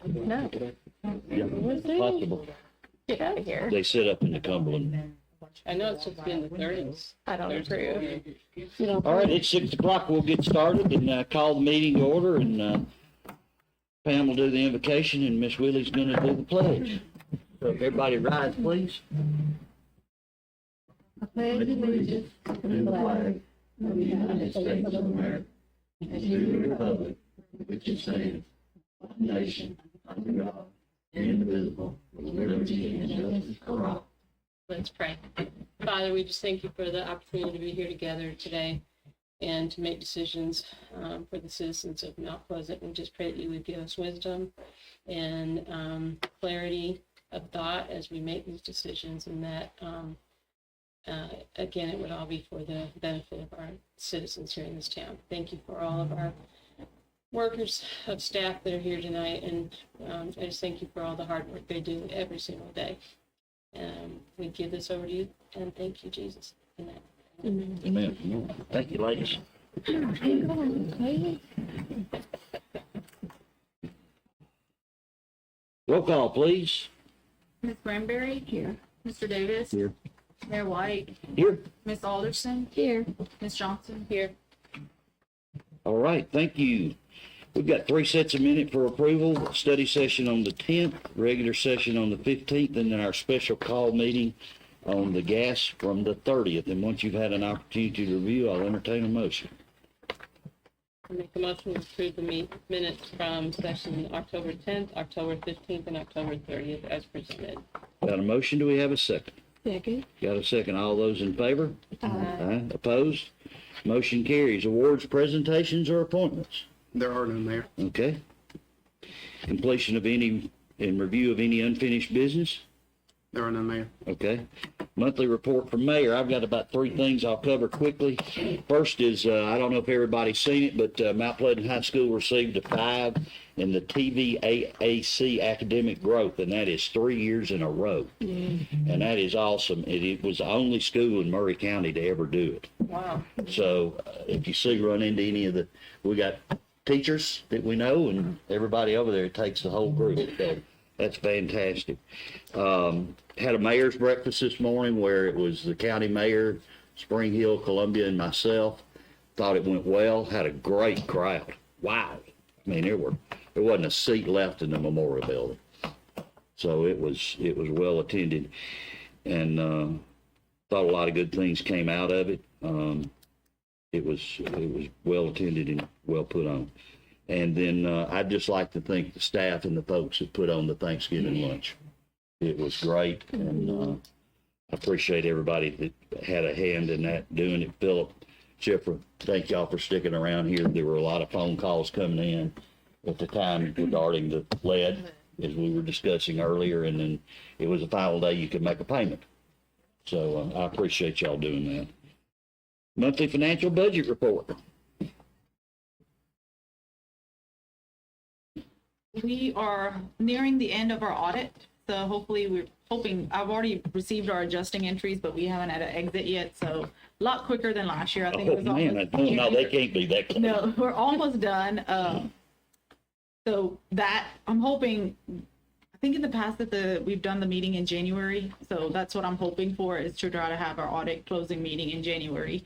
No. Yeah, possible. Get out of here. They sit up in the Cumberland. I know it's supposed to be in the 30s. I don't approve. All right, it's 6 o'clock. We'll get started and call the meeting to order, and Pam will do the invocation, and Miss Willie's going to do the pledge. So if everybody rise, please. I pledge allegiance to the flag of the United States of America and to the republic which is stands one nation under God, indivisible, with liberty and justice for all. Let's pray. Father, we just thank you for the opportunity to be here together today and to make decisions for the citizens of Mount Pleasant. We just pray that you would give us wisdom and clarity of thought as we make these decisions, and that, again, it would all be for the benefit of our citizens here in this town. Thank you for all of our workers of staff that are here tonight, and I just thank you for all the hard work they do every single day. We give this over to you, and thank you, Jesus. Amen. Amen. Thank you, ladies. Roll call, please. Ms. Granberry? Here. Mr. Davis? Here. Mayor White? Here. Ms. Alderson? Here. Ms. Johnson? Here. All right, thank you. We've got 3 sets of minutes for approval, study session on the 10th, regular session on the 15th, and then our special call meeting on the gas from the 30th. And once you've had an opportunity to review, I'll entertain a motion. I make a motion to approve the minutes from session October 10th, October 15th, and October 30th as presented. Got a motion? Do we have a second? Second. Got a second? All those in favor? Aye. Opposed? Motion carries. Awards, presentations, or appointments? There are none, Mayor. Okay. Completion of any and review of any unfinished business? There are none, Mayor. Okay. Monthly report from Mayor. I've got about 3 things I'll cover quickly. First is, I don't know if everybody's seen it, but Mount Pleasant High School received a 5 in the TVAAC academic growth, and that is 3 years in a row. And that is awesome. It was the only school in Murray County to ever do it. Wow. So if you run into any of we got teachers that we know, and everybody over there, it takes the whole group. So that's fantastic. Had a mayor's breakfast this morning where it was the county mayor, Spring Hill, Columbia, and myself. Thought it went well. Had a great crowd. Wow. I mean, there wasn't a seat left in the memorial building. So it was well attended, and thought a lot of good things came out of it. It was well attended and well put on. And then I'd just like to thank the staff and the folks that put on the Thanksgiving lunch. It was great, and I appreciate everybody that had a hand in that, doing it. Philip, Chipper, thank y'all for sticking around here. There were a lot of phone calls coming in at the time regarding the lead, as we were discussing earlier, and then it was a final day you could make a payment. So I appreciate y'all doing that. Monthly financial budget report. We are nearing the end of our audit, so hopefully we're hoping, I've already received our adjusting entries, but we haven't had an exit yet, so a lot quicker than last year. I think it was Man, no, they can't be that close. No, we're almost done. So that, I'm hoping, I think in the past that we've done the meeting in January, so that's what I'm hoping for, is to try to have our audit closing meeting in January.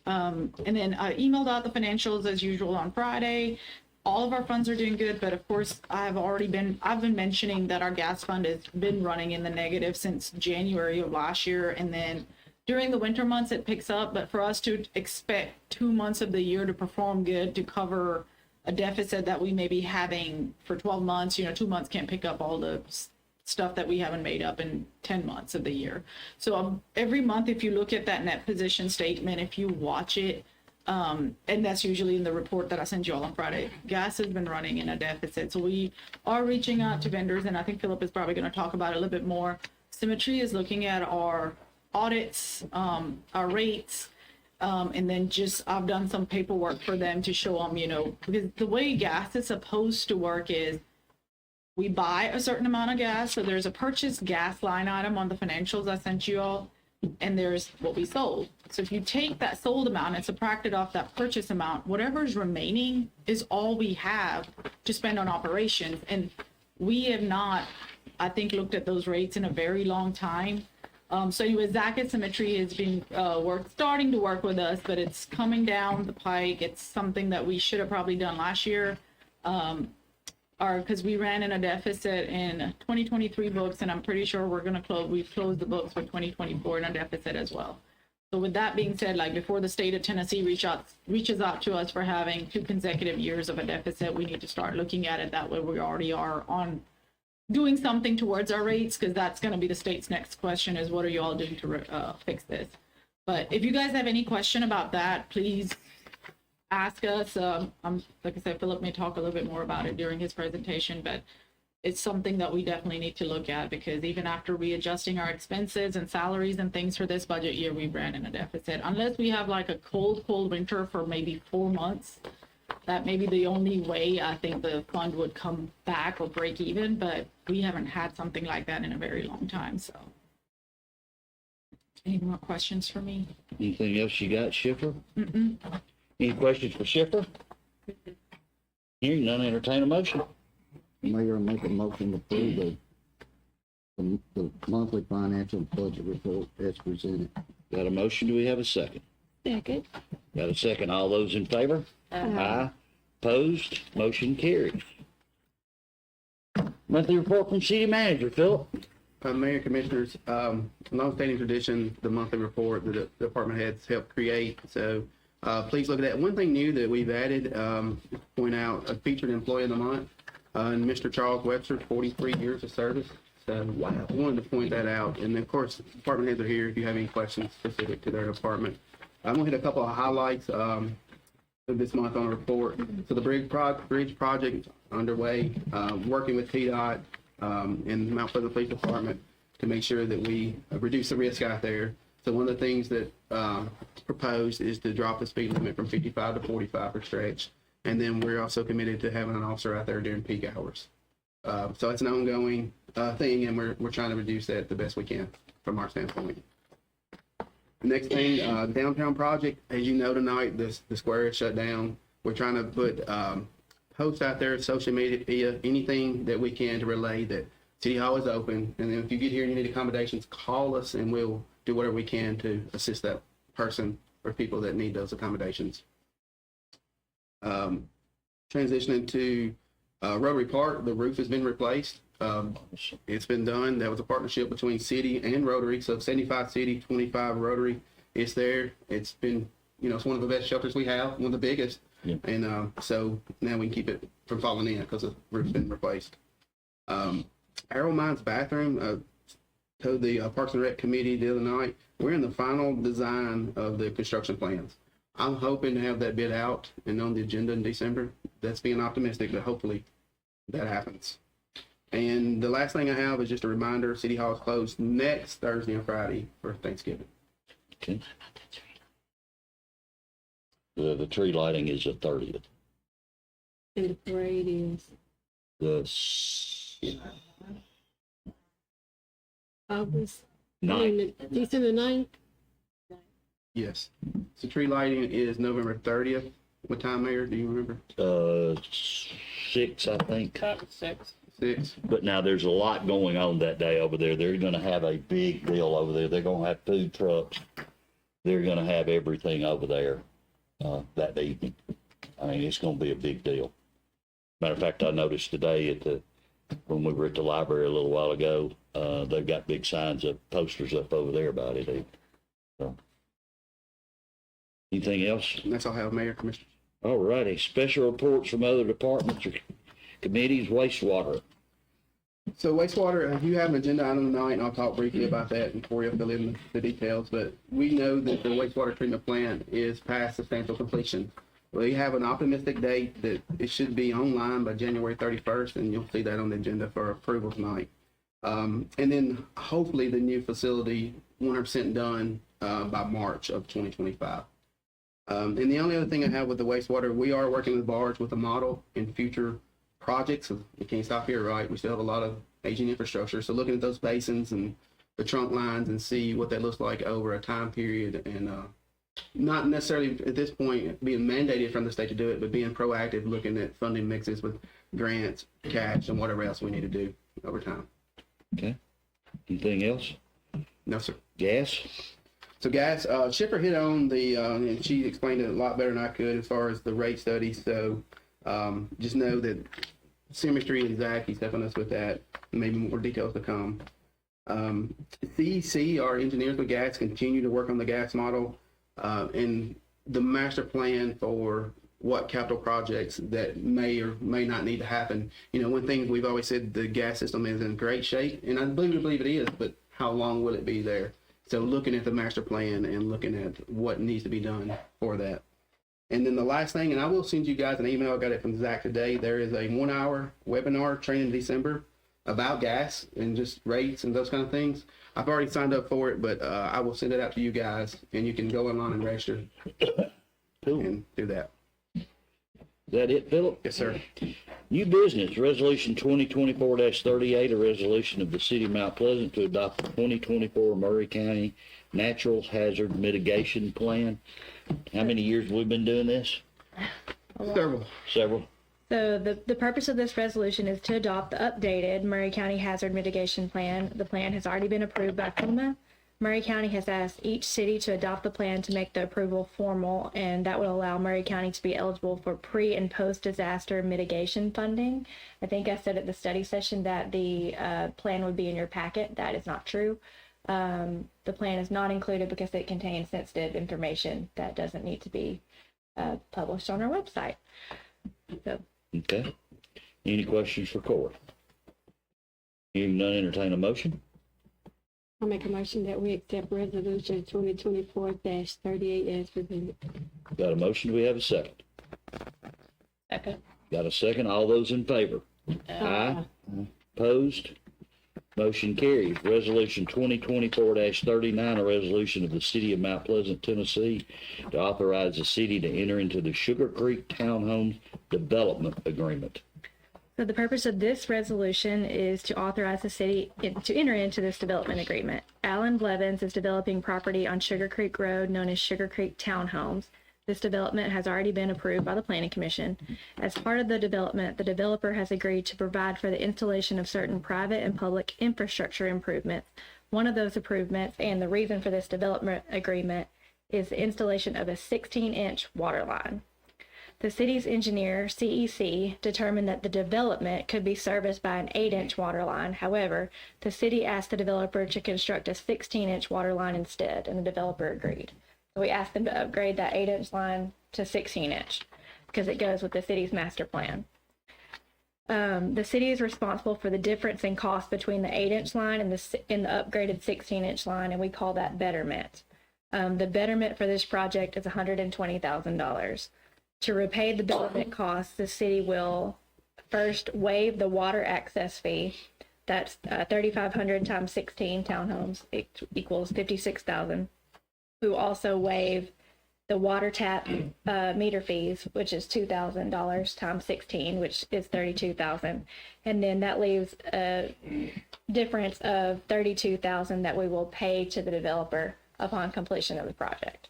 And then I emailed out the financials as usual on Friday. All of our funds are doing good, but of course I've been mentioning that our gas fund has been running in the negative since January of last year, and then during the winter months it picks up, but for us to expect 2 months of the year to perform good to cover a deficit that we may be having for 12 months, 2 months can't pick up all the stuff that we haven't made up in 10 months of the year. So every month, if you look at that net position statement, if you watch it, and that's usually in the report that I send you all on Friday, gas has been running in a deficit. So we are reaching out to vendors, and I think Philip is probably going to talk about it a little bit more. Symmetry is looking at our audits, our rates, and then I've done some paperwork for them to show them, because the way gas is supposed to work is we buy a certain amount of gas. So there's a purchased gas line item on the financials I sent you all. and there's what we sold. So if you take that sold amount and subtract it off that purchase amount, whatever's remaining is all we have to spend on operations. And we have not, I think, looked at those rates in a very long time. So anyway, Zach at Symmetry has been starting to work with us, but it's coming down the pike. It's something that we should have probably done last year. Because we ran in a deficit in 2023 books, and I'm pretty sure we've closed the books for 2024 in a deficit as well. So with that being said, like before the state of Tennessee reaches out to us for having 2 consecutive years of a deficit, we need to start looking at it that way. We already are on doing something towards our rates, because that's going to be the state's next question is what are you all doing to fix this? But if you guys have any question about that, please ask us. Like I said, Philip may talk a little bit more about it during his presentation, but it's something that we definitely need to look at, because even after readjusting our expenses and salaries and things for this budget year, we ran in a deficit. Unless we have like a cold winter for maybe 4 months, that may be the only way I think the fund would come back or break even, but we haven't had something like that in a very long time. So any more questions for me? Anything else you got, Schiffer? Mm-mm. Any questions for Schiffer? Hearing none, entertain a motion. Mayor, make a motion to approve the monthly financial budget report as presented. Got a motion, do we have a second? Second. Got a second, all those in favor? Aye. Opposed, motion carries. Monthly report from city manager, Philip. Mayor, Commissioners, long-standing tradition, the monthly report that the department heads helped create. So please look at that. One thing new that we've added, point out a featured employee of the month, and Mr. Charles Webster, 43 years of service. So wow, I wanted to point that out. And of course, department heads are here if you have any questions specific to their department. I'm gonna hit a couple of highlights of this month on the report. So the bridge project underway, working with TDOT and Mount Pleasant Police Department to make sure that we reduce the risk out there. So one of the things that proposed is to drop the speed limit from 55 to 45 per stretch. And then we're also committed to having an officer out there during peak hours. So it's an ongoing thing, and we're trying to reduce that the best we can from our standpoint. The next thing, downtown project, as you know tonight, the square is shut down. We're trying to put posts out there, social media, anything that we can to relay that City Hall is open. And then if you get here and you need accommodations, call us and we'll do whatever we can to assist that person or people that need those accommodations. Transitioning to Rotary Park, the roof has been replaced. It's been done. That was a partnership between city and Rotary. So 75 city, 25 Rotary. It's there. It's been, it's one of the best shelters we have, one of the biggest. Yeah. And so now we can keep it from falling in because the roof's been replaced. Arrow Mines bathroom, told the Parks and Rec committee the other night, we're in the final design of the construction plans. I'm hoping to have that bid out and on the agenda in December. That's being optimistic, but hopefully that happens. And the last thing I have is just a reminder, City Hall is closed next Thursday and Friday for Thanksgiving. Okay. The tree lighting is the 30th. And the parade is The August, ninth. December 9th. Yes. So tree lighting is November 30th. What time, Mayor? Do you remember? 6, I think. 6. 6. But now there's a lot going on that day over there. They're going to have a big deal over there. They're going to have food trucks. They're going to have everything over there that evening. I mean, it's going to be a big deal. Matter of fact, I noticed today when we were at the library a little while ago, they've got big signs up, posters up over there about it. So. Anything else? And that's all I have, Mayor, Commissioner. All righty. Special reports from other departments or committees, wastewater. So wastewater, you have an agenda item tonight, and I'll talk briefly about that before you fill in the details. But we know that the wastewater treatment plant is past substantial completion. We have an optimistic date that it should be online by January 31st, and you'll see that on the agenda for approval tonight. And then hopefully the new facility 100% done by March of 2025. And the only other thing I have with the wastewater, we are working with Barge with a model in future projects. We can't stop here, right? We still have a lot of aging infrastructure. So looking at those basins and the trunk lines and see what that looks like over a time period, and not necessarily at this point being mandated from the state to do it, but being proactive, looking at funding mixes with grants, cash, and whatever else we need to do over time. Okay. Anything else? No, sir. Gas? So gas, Shipper hit on the, and she explained it a lot better than I could as far as the rate study. So just know that Symmetry and Zach, he's helping us with that. Maybe more details to come. CEC, our engineers with gas, continue to work on the gas model and the master plan for what capital projects that may or may not need to happen. You know, one thing we've always said, the gas system is in great shape, and I believe it is, but how long will it be there? So looking at the master plan and looking at what needs to be done for that. And then the last thing, and I will send you guys an email, I got it from Zach today, there is a 1-hour webinar training in December about gas and just rates and those kind of things. I've already signed up for it, but I will send it out to you guys, and you can go online and register Cool. and do that. Is that it, Philip? Yes, sir. New business, resolution 2024-38, a resolution of the city of Mount Pleasant to adopt the 2024 Murray County Natural Hazard Mitigation Plan. How many years have we been doing this? Several. Several. So the purpose of this resolution is to adopt the updated Murray County Hazard Mitigation Plan. The plan has already been approved by FEMA. Murray County has asked each city to adopt the plan to make the approval formal, and that will allow Murray County to be eligible for pre- and post-disaster mitigation funding. I think I said at the study session that the plan would be in your packet. That is not true. The plan is not included because it contains sensitive information that doesn't need to be published on our website. So. Okay. Any questions for Corey? Hearing none, entertain a motion. I'll make a motion that we accept resolution 2024-38 as presented. Got a motion? Do we have a second? Second. Got a second? All those in favor? Aye. Opposed? Motion carries. Resolution 2024-39, a resolution of the city of Mount Pleasant, Tennessee, to authorize the city to enter into the Sugar Creek Townhomes Development Agreement. So the purpose of this resolution is to authorize the city to enter into this development agreement. Alan Blevins is developing property on Sugar Creek Road known as Sugar Creek Townhomes. This development has already been approved by the Planning Commission. As part of the development, the developer has agreed to provide for the installation of certain private and public infrastructure improvements. One of those improvements, and the reason for this development agreement, is the installation of a 16-inch water line. The city's engineer, CEC, determined that the development could be serviced by an 8-inch water line. However, the city asked the developer to construct a 16-inch water line instead, and the developer agreed. So we asked them to upgrade that 8-inch line to 16-inch because it goes with the city's master plan. The city is responsible for the difference in cost between the 8-inch line and the upgraded 16-inch line, and we call that betterment. The betterment for this project is $120,000. To repay the betterment costs, the city will first waive the water access fee. That's 3,500 times 16 townhomes equals 56,000. We will also waive the water tap meter fees, which is $2,000 times 16, which is 32,000, and then that leaves a difference of 32,000 that we will pay to the developer upon completion of the project.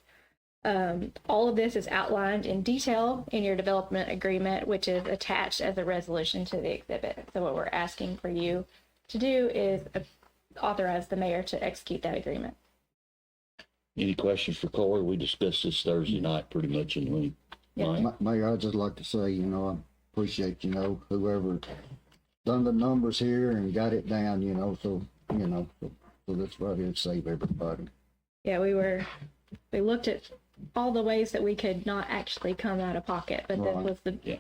All of this is outlined in detail in your development agreement, which is attached as a resolution to the exhibit. So what we're asking for you to do is authorize the mayor to execute that agreement. Any questions for Corey? We discussed this Thursday night pretty much, and we, Yeah. Mike? Mayor, I'd just like to say, I appreciate, whoever done the numbers here and got it down, so that's right here to save everybody. Yeah, we looked at all the ways that we could not actually come out of pocket, but this Right. was the Yeah.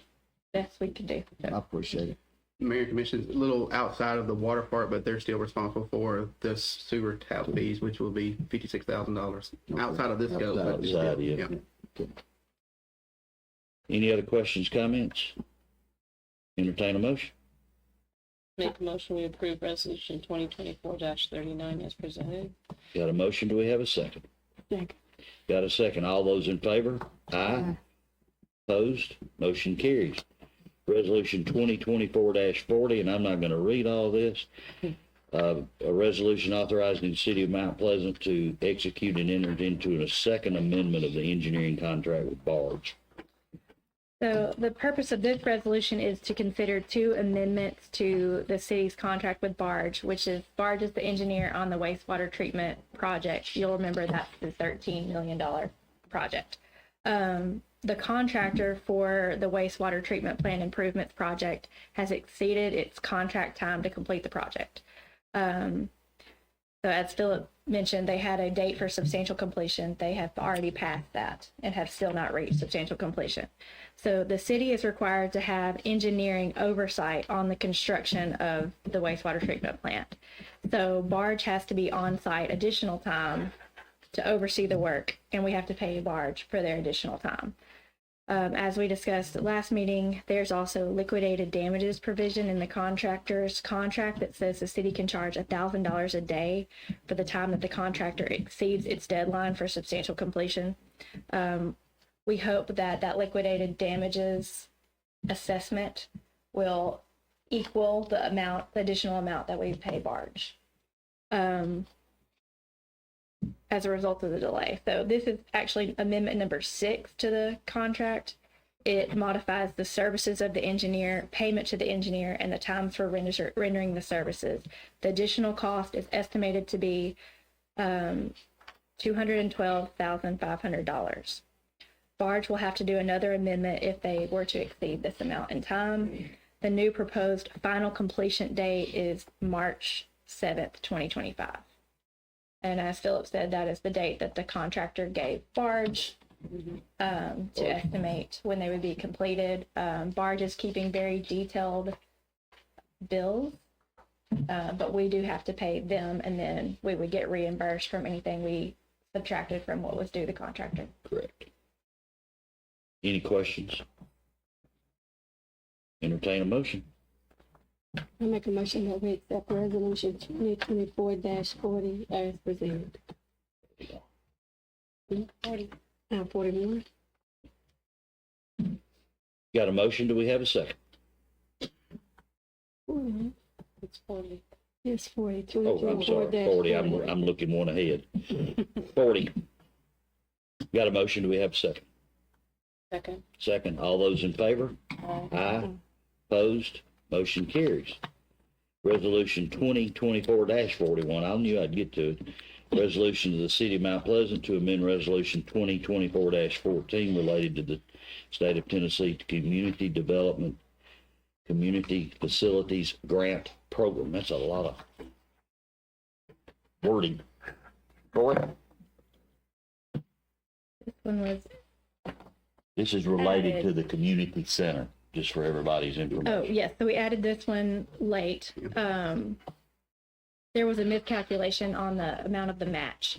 best we could do. I So, appreciate it. Mayor and Commission's a little outside of the water part, but they're still responsible for the sewer tap fees, which will be $56,000 outside of this scope. but it's Outside, still- yeah. Any other questions, comments? Entertain a motion. Make a motion, we approve resolution 2024-39 as presented. Got a motion? Do we have a second? Second. Got a second? All those in favor? Aye. Opposed? Motion carries. Resolution 2024-40, and I'm not going to read all this. A resolution authorizing the city of Mount Pleasant to execute and enter into a second amendment of the engineering contract with Barge. So the purpose of this resolution is to consider two amendments to the city's contract with Barge, which is Barge is the engineer on the wastewater treatment project. You'll remember that's the $13 million project. The contractor for the wastewater treatment plant improvements project has exceeded its contract time to complete the project. So as Philip mentioned, they had a date for substantial completion. They have already passed that and have still not reached substantial completion. So the city is required to have engineering oversight on the construction of the wastewater treatment plant. So Barge has to be on site additional time to oversee the work, and we have to pay Barge for their additional time. As we discussed at last meeting, there's also liquidated damages provision in the contractor's contract that says the city can charge $1,000 a day for the time that the contractor exceeds its deadline for substantial completion. We hope that that liquidated damages assessment will equal the additional amount that we pay Barge as a result of the delay. So this is actually amendment number 6 to the contract. It modifies the services of the engineer, payment to the engineer, and the times for rendering the services. The additional cost is estimated to be $212,500. Barge will have to do another amendment if they were to exceed this amount in time. The new proposed final completion date is March 7th, 2025. And as Philip said, that is the date that the contractor gave Barge to estimate when they would be completed. Barge is keeping very detailed bills, but we do have to pay them, and then we would get reimbursed from anything we subtracted from what was due the contractor. Correct. Any questions? Entertain a motion. I make a motion that we accept resolution 2024-40 as presented. 41. Got a motion, do we have a second? It's 40. Yes, 40. Oh, I'm sorry, 40, I'm looking one ahead. 40. Got a motion, do we have a second? Second. Second, all those in favor? Aye. Opposed? Motion carries. Resolution 2024-41, I knew I'd get to it. Resolution of the City of Mount Pleasant to amend Resolution 2024-14 related to the State of Tennessee Community Development Community Facilities Grant Program. That's a lot of wording. Troy? This one was, This is related Added. to the community center, just for everybody's information. oh, yes, so we added this one late. There was a miscalculation on the amount of the match.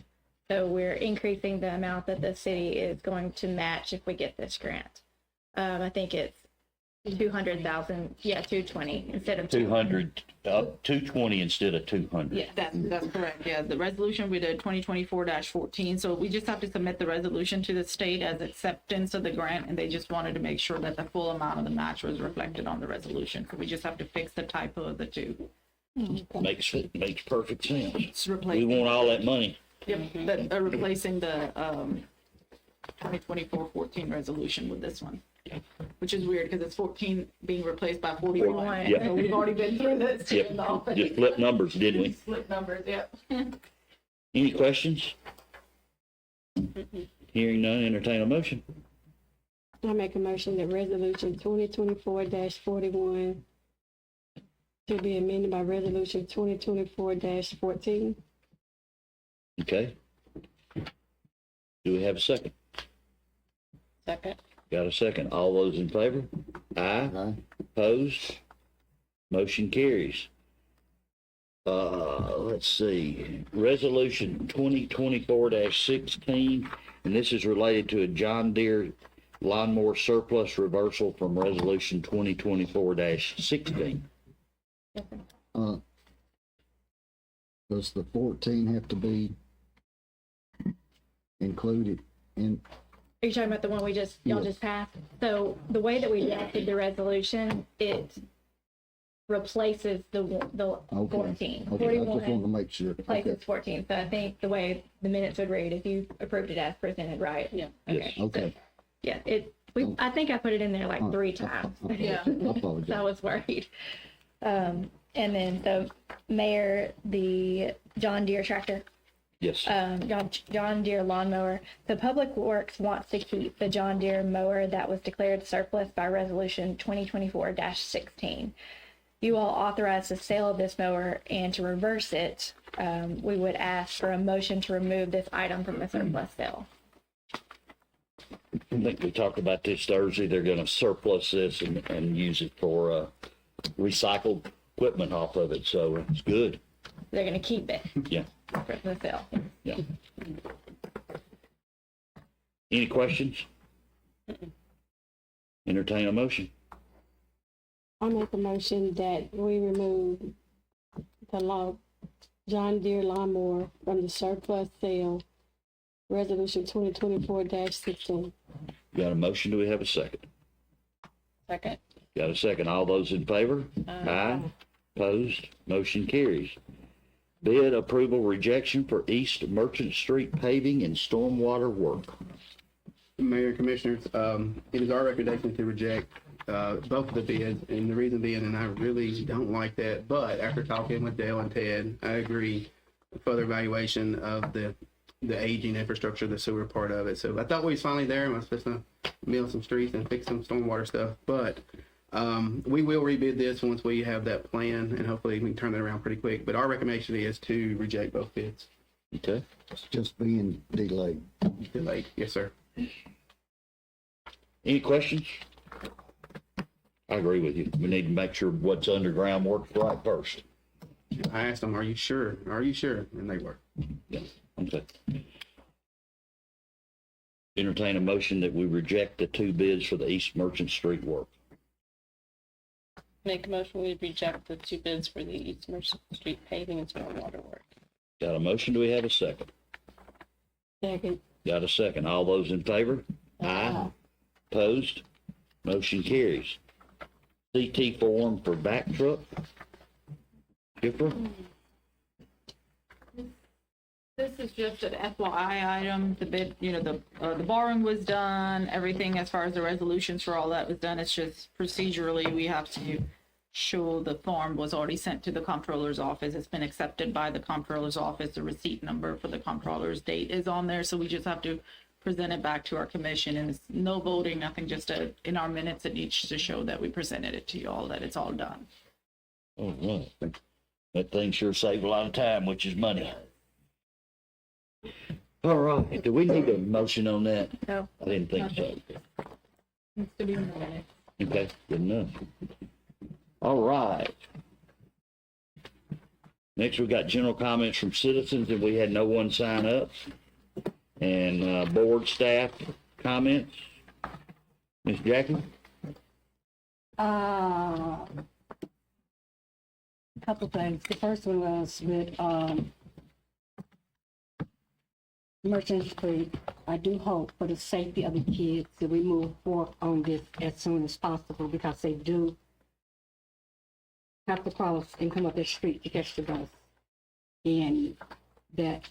So we're increasing the amount that the city is going to match if we get this grant. I think it's 200,000, 220 instead of 200, up 220 instead of 200. Yeah, that's correct. Yeah, the resolution we did 2024-14. So we just have to submit the resolution to the state as acceptance of the grant, and they just wanted to make sure that the full amount of the match was reflected on the resolution. So we just have to fix the typo of the two. Makes perfect sense. It's We replacing. want all that money. Yep, replacing the 2024-14 resolution with this one. Which is weird because it's 14 being replaced by 41. Yep. So we've already been through this. Yep, in the office. just flip numbers, didn't we? Split numbers, yep. Any questions? Hearing none, entertain a motion. I make a motion that resolution 2024-41 to be amended by resolution 2024-14. Okay. Do we have a second? Second. Got a second. All those in favor? Aye. Aye. Opposed? Motion carries. Let's see. Resolution 2024-16, and this is related to a John Deere lawnmower surplus reversal from resolution 2024-16. Does the 14 have to be included in? Are you talking about the one y'all Yes. just passed? So the way that we drafted the resolution, it replaces the Okay. 14. Okay, I just 41 wanted to make sure. replaces Okay, 14. So I think the way the minutes would read, if you approved it as presented, right? Yeah. Okay. Yes. okay. Yeah, I think I put it in there like 3 times. Yeah. I So I apologize. was worried. And then the mayor, the John Deere tractor, Yes. John Deere lawnmower. The Public Works wants to keep the John Deere mower that was declared surplus by resolution 2024-16. You all authorized the sale of this mower, and to reverse it, we would ask for a motion to remove this item from the surplus sale. I think we talked about this Thursday. They're gonna surplus this and use it for, recycled equipment off of it, so it's good. They're going to keep it Yeah, for the sale. yeah. Any questions? Entertain a motion. I make a motion that we remove the John Deere lawnmower from the surplus sale, resolution 2024-16. Got a motion? Do we have a second? Second. Got a second. All those in favor? Aye. Opposed? Motion carries. Bid approval rejection for East Merchant Street paving and stormwater work. Mayor and Commissioners, it is our recommendation to reject both of the bids, and the reason being, and I really don't like that, but after talking with Dale and Ted, I agree, further evaluation of the aging infrastructure, the sewer part of it. So I thought we was finally there, and I was supposed to mill some streets and fix some stormwater stuff, but we will rebid this once we have that plan, and hopefully we can turn that around pretty quick. But our recommendation is to reject both bids. Okay. It's just being delayed. Delayed. Yes, sir. Any questions? I agree with you. We need to make sure what's underground works right first. I asked them, "Are you sure? Are you sure?" And they were. Okay. Entertain a motion that we reject the 2 bids for the East Merchant Street work. Make a motion, we reject the 2 bids for the East Merchant Street paving and stormwater work. Got a motion? Do we have a second? Second. Got a second. All those in favor? Aye. Opposed? Motion carries. CT form for back truck. Skipper? This is just an FYI item. The bid, the borrowing was done. Everything as far as the resolutions for all that was done. It's just procedurally, we have to show the form was already sent to the comptroller's office. It's been accepted by the comptroller's office. The receipt number for the comptroller's date is on there. So we just have to present it back to our commission, and it's no voting, nothing, just in our minutes. It needs to show that we presented it to you all, that it's all done. All right. That thing sure saved a lot of time, which is money. All right. Do we need a motion on that? No. I didn't think so. Needs to be in the minutes. Okay, good enough. All right. Next, we got general comments from citizens, and we had no one sign up. And board staff comments. Ms. Jackie? Couple things. The first one was with Merchant Street. I do hope for the safety of the kids that we move forward on this as soon as possible, because they do have to cross and come up the street to catch the bus. And that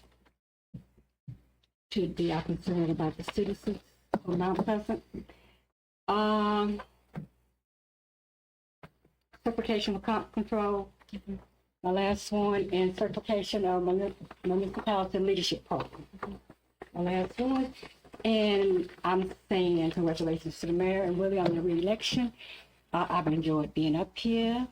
should be our concern about the citizens of Mount Pleasant. Certification of comp control. My last one, and certification of municipality leadership program. My last one, and I'm saying congratulations to the mayor and Willie on the re-election. I've enjoyed being up here.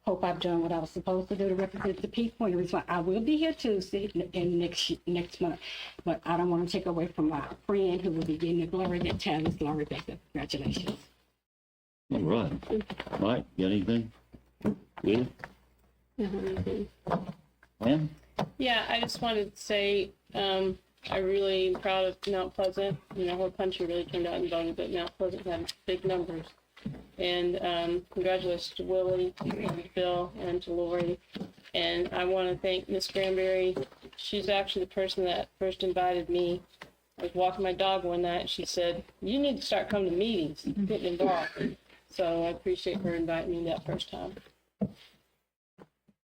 Hope I've done what I was supposed to do to represent the people. And the reason why I will be here Tuesday and next month, but I don't want to take away from my friend who will be getting the glory that time is Glory Baker. Congratulations. All right. Mike, got anything? Willie? Ma'am? Yeah, I just wanted to say, I really am proud of Mount Pleasant. Whole country really came out and voted, but Mount Pleasant had big numbers. And congratulations to Willie, and Bill, and to Lori. And I want to thank Miss Granberry. She's actually the person that first invited me. I was walking my dog one night, and she said, "You need to start coming to meetings, getting involved." So I appreciate her inviting me that first time.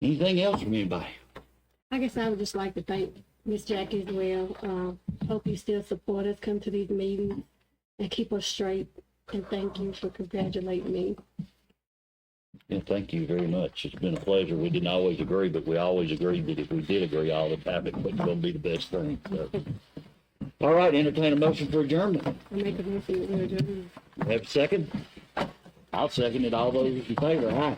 Anything else from anybody? I guess I would just like to thank Miss Jackie as well. Hope you still support us, come to these meetings, and keep us straight. And thank you for congratulating me. Yeah, thank you very much. It's been a pleasure. We didn't always agree, but we always agreed that if we did agree all the time, it wasn't going to be the best thing. So. All right, entertain a motion for adjournment. I make a motion to adjourn. Have a second? I'll second it. All those in favor, aye.